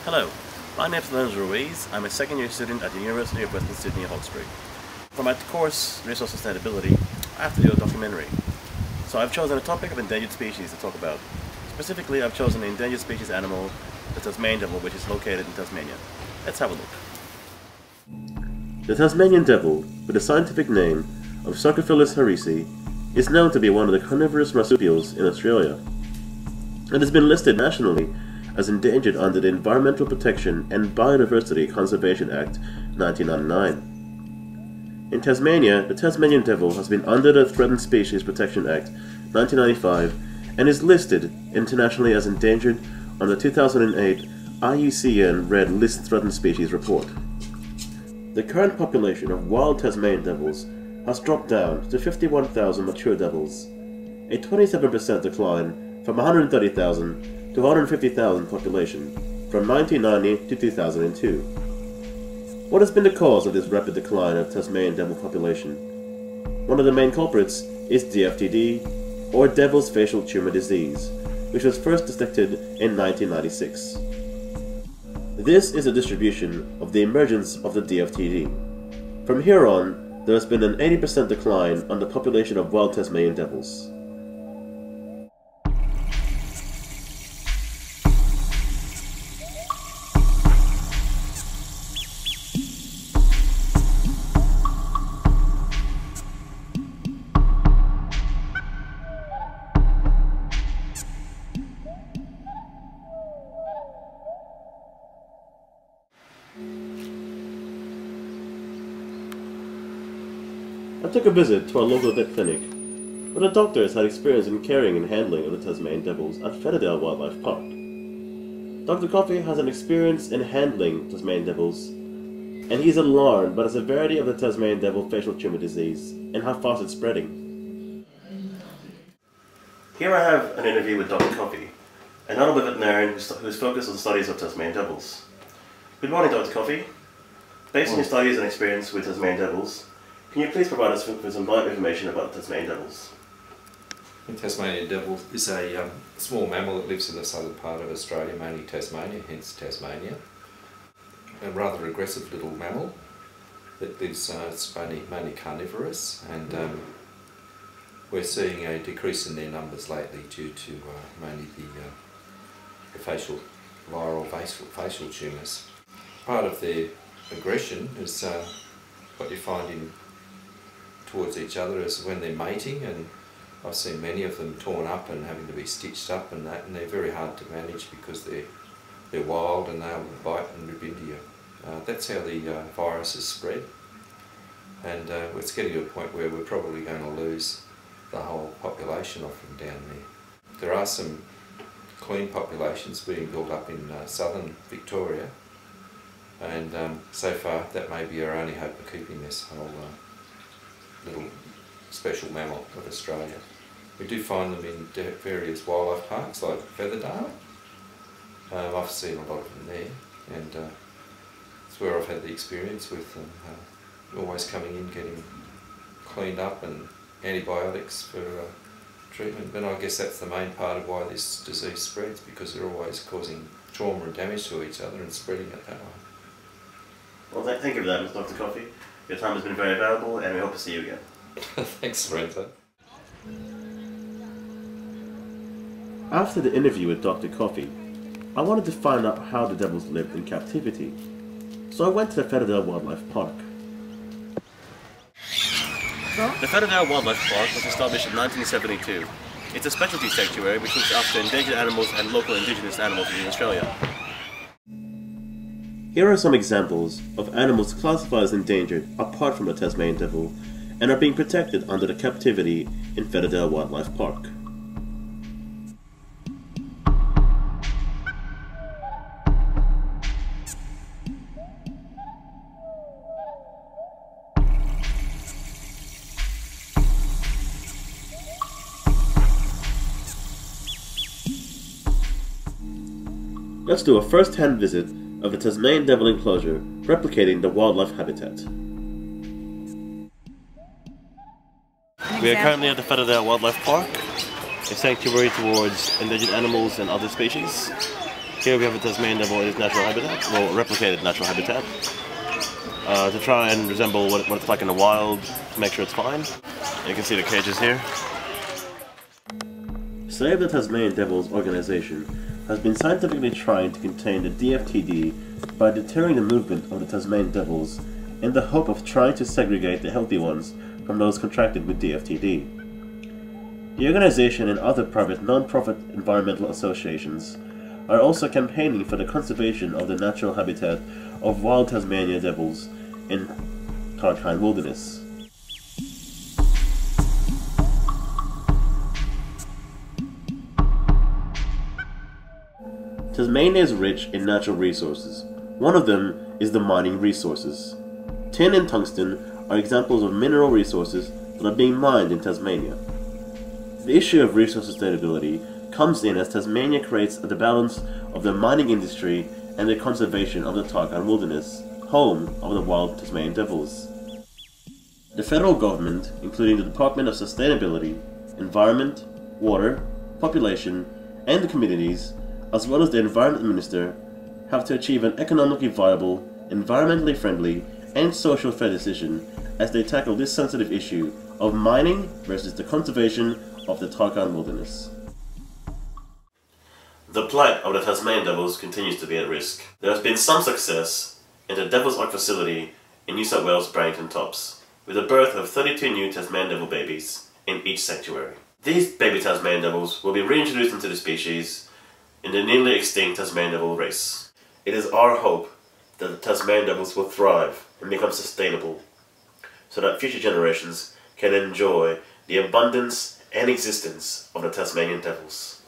Hello, my name is Leonard Ruiz. I'm a second year student at the University of Western Sydney, Hawkesbury. For my course, Resource Sustainability, I have to do a documentary. So I've chosen a topic of endangered species to talk about. Specifically, I've chosen an endangered species animal, the Tasmanian devil, which is located in Tasmania. Let's have a look. The Tasmanian devil, with the scientific name of Sarcophilus harrisi, is known to be one of the carnivorous marsupials in Australia. It has been listed nationally as endangered under the Environmental Protection and Biodiversity Conservation Act 1999. In Tasmania, the Tasmanian devil has been under the Threatened Species Protection Act 1995 and is listed internationally as endangered on the 2008 IUCN Red List Threatened Species report. The current population of wild Tasmanian devils has dropped down to 51,000 mature devils, a 27% decline from 130,000 to 150,000 population from 1990 to 2002. What has been the cause of this rapid decline of Tasmanian devil population? One of the main culprits is DFTD, or Devil's Facial Tumor Disease, which was first detected in 1996. This is a distribution of the emergence of the DFTD. From here on, there has been an 80% decline on the population of wild Tasmanian devils. I took a visit to our local vet clinic, where the doctors had experience in caring and handling of the Tasmanian devils at Featherdale Wildlife Park. Dr. Coffey has an experience in handling Tasmanian devils, and he is alarmed by the severity of the Tasmanian devil facial tumor disease and how fast it's spreading. Here I have an interview with Dr. Coffey, an animal veterinarian who's focused on studies of Tasmanian devils. Good morning, Dr. Coffey. Based on your studies and experience with Tasmanian devils, can you please provide us with some light information about the Tasmanian devils? The Tasmanian devil is a small mammal that lives in the southern part of Australia, mainly Tasmania, hence Tasmania. A rather aggressive little mammal that lives, it's mainly carnivorous, and we're seeing a decrease in their numbers lately due to mainly the facial tumours. Part of their aggression is what you find towards each other is when they're mating, and I've seen many of them torn up and having to be stitched up and that, and they're very hard to manage because they're wild and they'll bite and rip into you. That's how the virus is spread, and it's getting to a point where we're probably going to lose the whole population of them down there. There are some clean populations being built up in southern Victoria, and so far that may be our only hope of keeping this whole little special mammal of Australia. We do find them in various wildlife parks like Featherdale. I've seen a lot of them there, and it's where I've had the experience with them, always coming in, getting cleaned up and antibiotics for treatment. But I guess that's the main part of why this disease spreads, because they're always causing trauma and damage to each other and spreading it that way. Well, thank you for that, Mr. Dr. Coffey. Your time has been very valuable, and we hope to see you again. Thanks, Lorenzo. After the interview with Dr. Coffey, I wanted to find out how the devils lived in captivity, so I went to the Featherdale Wildlife Park. The Featherdale Wildlife Park was established in 1972. It's a specialty sanctuary which looks after endangered animals and local indigenous animals in Australia. Here are some examples of animals classified as endangered apart from the Tasmanian devil and are being protected under the captivity in Featherdale Wildlife Park. Let's do a first-hand visit of the Tasmanian devil enclosure, replicating the wildlife habitat. We are currently at the Featherdale Wildlife Park, a sanctuary towards endangered animals and other species. Here we have a Tasmanian devil in its natural habitat, well, replicated natural habitat, to try and resemble what it's like in the wild, to make sure it's fine. You can see the cages here. Save the Tasmanian Devils organization has been scientifically trying to contain the DFTD by deterring the movement of the Tasmanian Devils in the hope of trying to segregate the healthy ones from those contracted with DFTD. The organization and other private non-profit environmental associations are also campaigning for the conservation of the natural habitat of wild Tasmanian devils in Tarkine Wilderness. Tasmania is rich in natural resources. One of them is the mining resources. Tin and tungsten are examples of mineral resources that are being mined in Tasmania. The issue of resource sustainability comes in as Tasmania creates the balance of the mining industry and the conservation of the Tarkine Wilderness, home of the wild Tasmanian devils. The federal government, including the Department of Sustainability, Environment, Water, Population, and the communities, as well as the Environment Minister, have to achieve an economically viable, environmentally friendly, and social fair decision as they tackle this sensitive issue of mining versus the conservation of the Tarkine Wilderness. The plight of the Tasmanian devils continues to be at risk. There has been some success in the Devil's Ark facility in New South Wales' Barrington Tops, with the birth of 32 new Tasmanian devil babies in each sanctuary. These baby Tasmanian devils will be reintroduced into the species in the nearly extinct Tasmanian devil race. It is our hope that the Tasmanian devils will thrive and become sustainable, so that future generations can enjoy the abundance and existence of the Tasmanian devils.